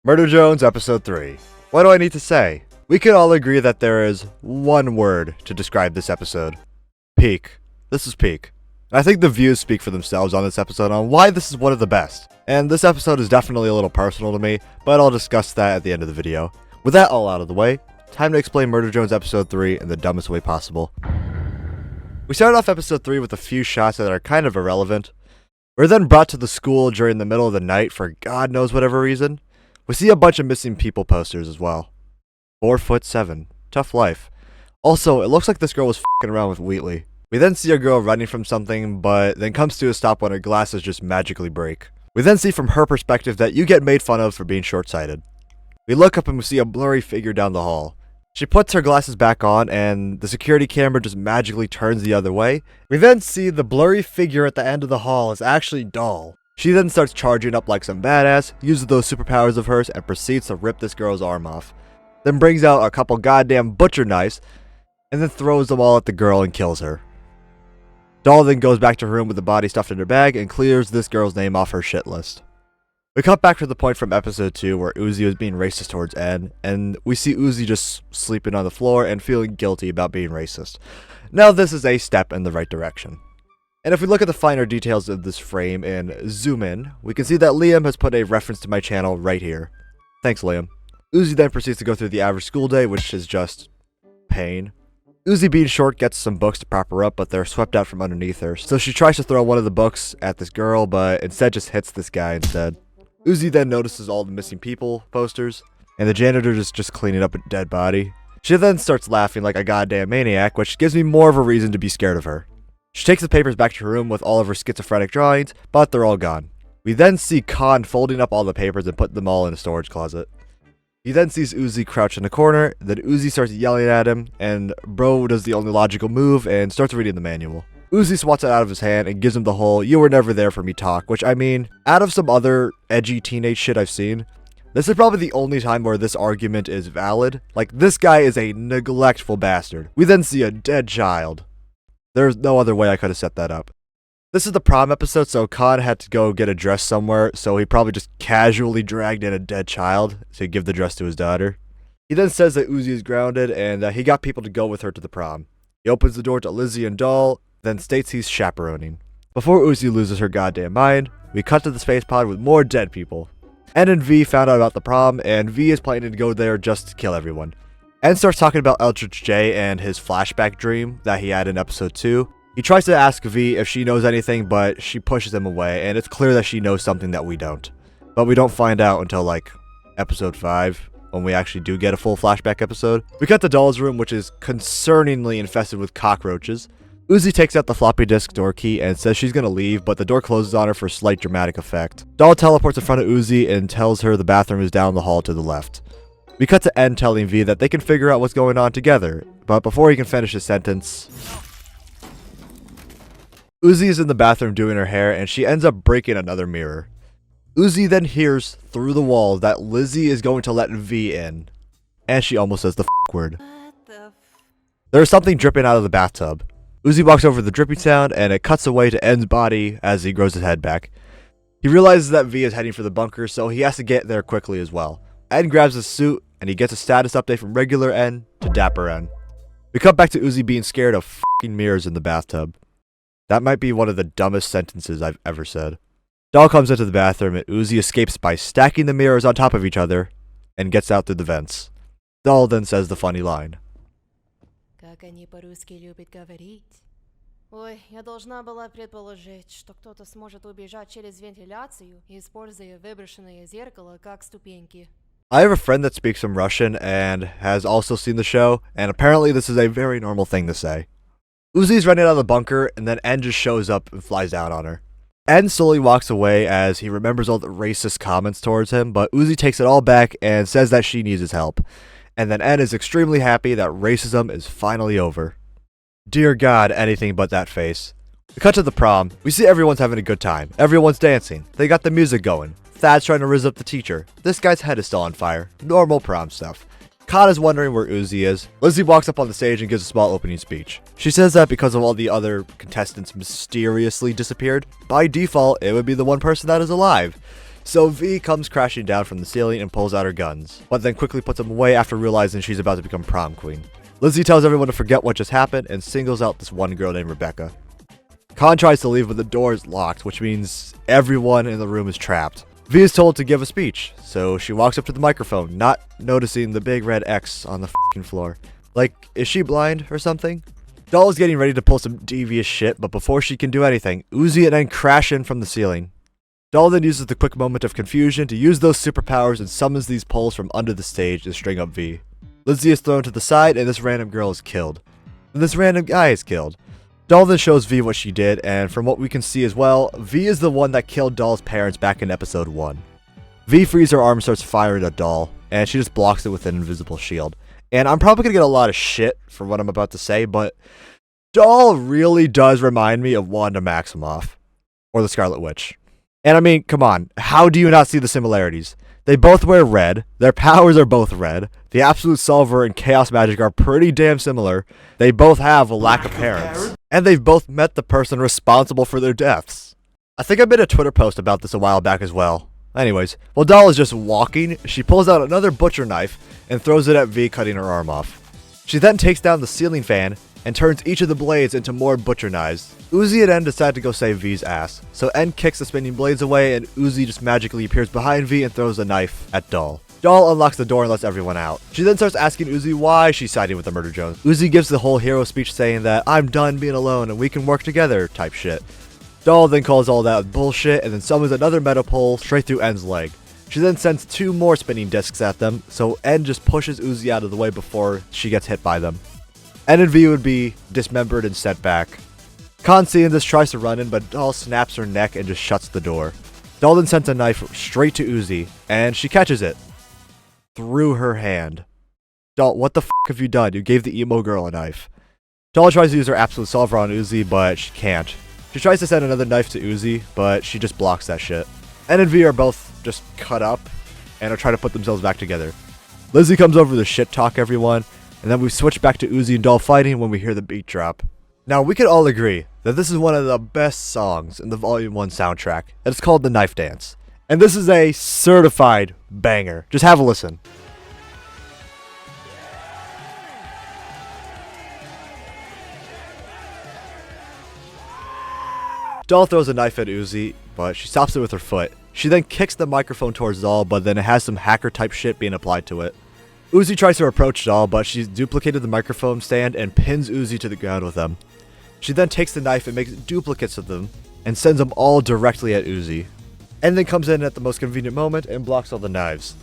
Murder Jones Episode 3. What do I need to say? We can all agree that there is one word to describe this episode. Peak. This is peak. I think the views speak for themselves on this episode on why this is one of the best. And this episode is definitely a little personal to me, but I'll discuss that at the end of the video. With that all out of the way, time to explain Murder Jones Episode 3 in the dumbest way possible. We started off Episode 3 with a few shots that are kind of irrelevant. We're then brought to the school during the middle of the night for God knows whatever reason. We see a bunch of missing people posters as well. 4'7". Tough life. Also, it looks like this girl was f***ing around with Wheatley. We then see a girl running from something, but then comes to a stop when her glasses just magically break. We then see from her perspective that you get made fun of for being short-sighted. We look up and we see a blurry figure down the hall. She puts her glasses back on and the security camera just magically turns the other way. We then see the blurry figure at the end of the hall is actually Doll. She then starts charging up like some badass, uses those superpowers of hers, and proceeds to rip this girl's arm off. Then brings out a couple goddamn butcher knives, and then throws them all at the girl and kills her. Doll then goes back to her room with the body stuffed in her bag and clears this girl's name off her shit list. We cut back to the point from episode 2 where Uzi was being racist towards N, and we see Uzi just sleeping on the floor and feeling guilty about being racist. Now this is a step in the right direction. And if we look at the finer details of this frame and zoom in, we can see that Liam has put a reference to my channel right here. Thanks, Liam. Uzi then proceeds to go through the average school day, which is just pain. Uzi being short gets some books to prop her up, but they're swept out from underneath her. So she tries to throw one of the books at this girl, but instead just hits this guy instead. Uzi then notices all the missing people posters, and the janitor is just cleaning up a dead body. She then starts laughing like a goddamn maniac, which gives me more of a reason to be scared of her. She takes the papers back to her room with all of her schizophrenic drawings, but they're all gone. We then see Khan folding up all the papers and putting them all in a storage closet. He then sees Uzi crouch in the corner, then Uzi starts yelling at him, and bro does the only logical move and starts reading the manual. Uzi swats it out of his hand and gives him the whole "you were never there for me" talk, which I mean, out of some other edgy teenage shit I've seen, this is probably the only time where this argument is valid. Like, this guy is a neglectful bastard. We then see a dead child. There's no other way I could have set that up. This is the prom episode, so Khan had to go get a dress somewhere, so he probably just casually dragged in a dead child to give the dress to his daughter. He then says that Uzi is grounded and that he got people to go with her to the prom. He opens the door to Lizzie and Doll, then states he's chaperoning. Before Uzi loses her goddamn mind, we cut to the space pod with more dead people. N and V found out about the prom, and V is planning to go there just to kill everyone. N starts talking about Eldritch J and his flashback dream that he had in episode 2. He tries to ask V if she knows anything, but she pushes him away, and it's clear that she knows something that we don't. But we don't find out until like episode 5, when we actually do get a full flashback episode. We cut to Doll's room, which is concerningly infested with cockroaches. Uzi takes out the floppy disk door key and says she's gonna leave, but the door closes on her for slight dramatic effect. Doll teleports in front of Uzi and tells her the bathroom is down the hall to the left. We cut to N telling V that they can figure out what's going on together, but before he can finish his sentence, Uzi is in the bathroom doing her hair and she ends up breaking another mirror. Uzi then hears through the walls that Lizzie is going to let V in, and she almost says the f word. There is something dripping out of the bathtub. Uzi walks over the dripping sound and it cuts away to N's body as he grows his head back. He realizes that V is heading for the bunker, so he has to get there quickly as well. N grabs his suit and he gets a status update from regular N to Dapper N. We cut back to Uzi being scared of f***ing mirrors in the bathtub. That might be one of the dumbest sentences I've ever said. Doll comes into the bathroom and Uzi escapes by stacking the mirrors on top of each other and gets out through the vents. Doll then says the funny line. Как они по-русски любят говорить. Ой, я должна была предположить, что кто-то сможет убежать через вентиляцию, используя выброшенное зеркало как ступеньки. I have a friend that speaks some Russian and has also seen the show, and apparently this is a very normal thing to say. Uzi's running out of the bunker, and then N just shows up and flies down on her. N slowly walks away as he remembers all the racist comments towards him, but Uzi takes it all back and says that she needs his help. And then N is extremely happy that racism is finally over. Dear God, anything but that face. We cut to the prom. We see everyone's having a good time. Everyone's dancing. They got the music going. Thad's trying to rizz up the teacher. This guy's head is still on fire. Normal prom stuff. Khan is wondering where Uzi is. Lizzie walks up on the stage and gives a small opening speech. She says that because of all the other contestants mysteriously disappeared, by default, it would be the one person that is alive. So V comes crashing down from the ceiling and pulls out her guns, but then quickly puts them away after realizing she's about to become prom queen. Lizzie tells everyone to forget what just happened and singles out this one girl named Rebecca. Khan tries to leave, but the door is locked, which means everyone in the room is trapped. V is told to give a speech, so she walks up to the microphone, not noticing the big red X on the f***ing floor. Like, is she blind or something? Doll is getting ready to pull some devious shit, but before she can do anything, Uzi and N crash in from the ceiling. Doll then uses the quick moment of confusion to use those superpowers and summons these poles from under the stage to string up V. Lizzie is thrown to the side and this random girl is killed. And this random guy is killed. Doll then shows V what she did, and from what we can see as well, V is the one that killed Doll's parents back in episode 1. V frees her arm and starts firing at Doll, and she just blocks it with an invisible shield. And I'm probably gonna get a lot of shit for what I'm about to say, but Doll really does remind me of Wanda Maximoff, or the Scarlet Witch. And I mean, come on, how do you not see the similarities? They both wear red, their powers are both red, the Absolute Solver and Chaos Magic are pretty damn similar, they both have a lack of parents, and they've both met the person responsible for their deaths. I think I made a Twitter post about this a while back as well. Anyways, while Doll is just walking, she pulls out another butcher knife and throws it at V, cutting her arm off. She then takes down the ceiling fan and turns each of the blades into more butcher knives. Uzi and N decide to go save V's ass, so N kicks the spinning blades away and Uzi just magically appears behind V and throws a knife at Doll. Doll unlocks the door and lets everyone out. She then starts asking Uzi why she's siding with the Murder Jones. Uzi gives the whole hero speech saying that I'm done being alone and we can work together type shit. Doll then calls all that bullshit and then summons another meta pole straight through N's leg. She then sends 2 more spinning discs at them, so N just pushes Uzi out of the way before she gets hit by them. N and V would be dismembered and sent back. Khan, seeing this, tries to run in, but Doll snaps her neck and just shuts the door. Doll then sends a knife straight to Uzi, and she catches it through her hand. Doll, what the f*** have you done? You gave the emo girl a knife. Doll tries to use her Absolute Solver on Uzi, but she can't. She tries to send another knife to Uzi, but she just blocks that shit. N and V are both just cut up and are trying to put themselves back together. Lizzie comes over to shit talk everyone, and then we switch back to Uzi and Doll fighting when we hear the beat drop. Now, we can all agree that this is one of the best songs in the Volume 1 soundtrack, and it's called The Knife Dance. And this is a certified banger. Just have a listen. Doll throws a knife at Uzi, but she stops it with her foot. She then kicks the microphone towards Doll, but then it has some hacker type shit being applied to it. Uzi tries to approach Doll, but she's duplicated the microphone stand and pins Uzi to the ground with them. She then takes the knife and makes duplicates of them, and sends them all directly at Uzi. And then comes in at the most convenient moment and blocks all the knives.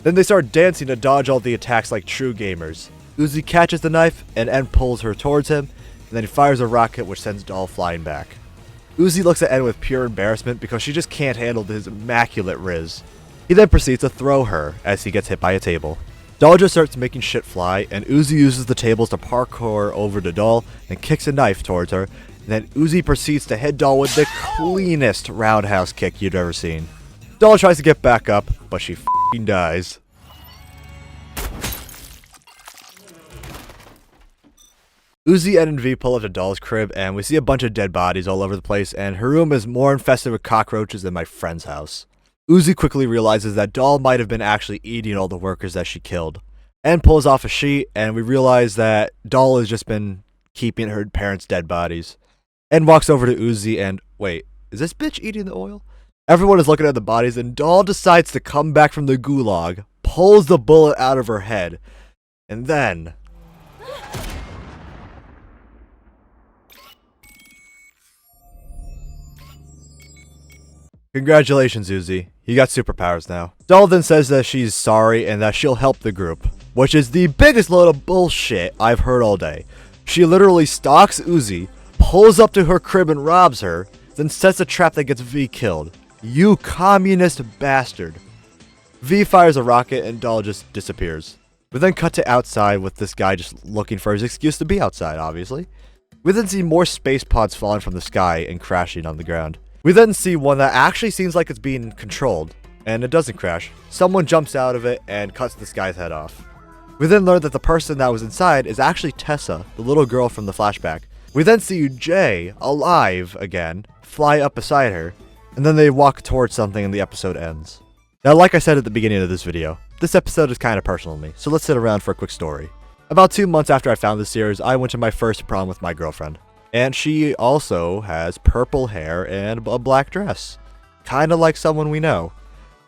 Then they start dancing to dodge all the attacks like true gamers. Uzi catches the knife, and N pulls her towards him, and then he fires a rocket which sends Doll flying back. Uzi looks at N with pure embarrassment because she just can't handle his immaculate riz. He then proceeds to throw her as he gets hit by a table. Doll just starts making shit fly, and Uzi uses the tables to parkour over to Doll and kicks a knife towards her, and then Uzi proceeds to hit Doll with the cleanest roundhouse kick you'd ever seen. Doll tries to get back up, but she f***ing dies. Uzi, N, and V pull up to Doll's crib, and we see a bunch of dead bodies all over the place, and her room is more infested with cockroaches than my friend's house. Uzi quickly realizes that Doll might have been actually eating all the workers that she killed. N pulls off a sheet, and we realize that Doll has just been keeping her parents' dead bodies. N walks over to Uzi and, wait, is this bitch eating the oil? Everyone is looking at the bodies, and Doll decides to come back from the gulag, pulls the bullet out of her head, and then... Congratulations, Uzi. You got superpowers now. Doll then says that she's sorry and that she'll help the group, which is the biggest load of bullshit I've heard all day. She literally stalks Uzi, pulls up to her crib and robs her, then sets a trap that gets V killed. You communist bastard. V fires a rocket and Doll just disappears. We then cut to outside with this guy just looking for his excuse to be outside, obviously. We then see more space pods falling from the sky and crashing on the ground. We then see one that actually seems like it's being controlled, and it doesn't crash. Someone jumps out of it and cuts this guy's head off. We then learn that the person that was inside is actually Tessa, the little girl from the flashback. We then see Jay, alive again, fly up beside her, and then they walk towards something and the episode ends. Now, like I said at the beginning of this video, this episode is kind of personal to me, so let's sit around for a quick story. About 2 months after I found this series, I went to my first prom with my girlfriend. And she also has purple hair and a black dress. Kinda like someone we know.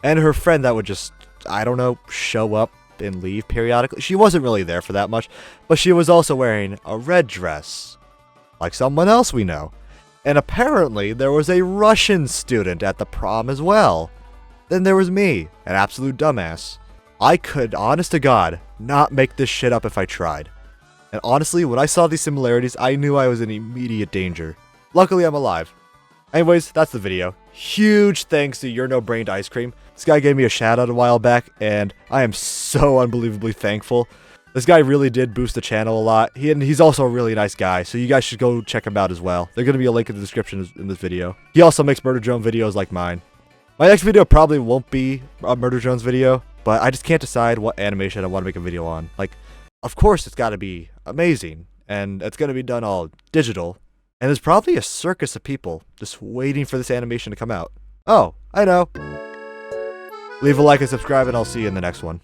And her friend that would just, I don't know, show up and leave periodically. She wasn't really there for that much, but she was also wearing a red dress. Like someone else we know. And apparently there was a Russian student at the prom as well. Then there was me, an absolute dumbass. I could, honest to God, not make this shit up if I tried. And honestly, when I saw these similarities, I knew I was in immediate danger. Luckily, I'm alive. Anyways, that's the video. Huge thanks to Your No Brained Ice Cream. This guy gave me a shout out a while back, and I am so unbelievably thankful. This guy really did boost the channel a lot. He's also a really nice guy, so you guys should go check him out as well. There's going to be a link in the description in this video. He also makes Murder Drone videos like mine. My next video probably won't be a Murder Drones video, but I just can't decide what animation I want to make a video on. Like, of course it's got to be amazing, and it's going to be done all digital, and there's probably a circus of people just waiting for this animation to come out. Oh, I know. Leave a like and subscribe, and I'll see you in the next one.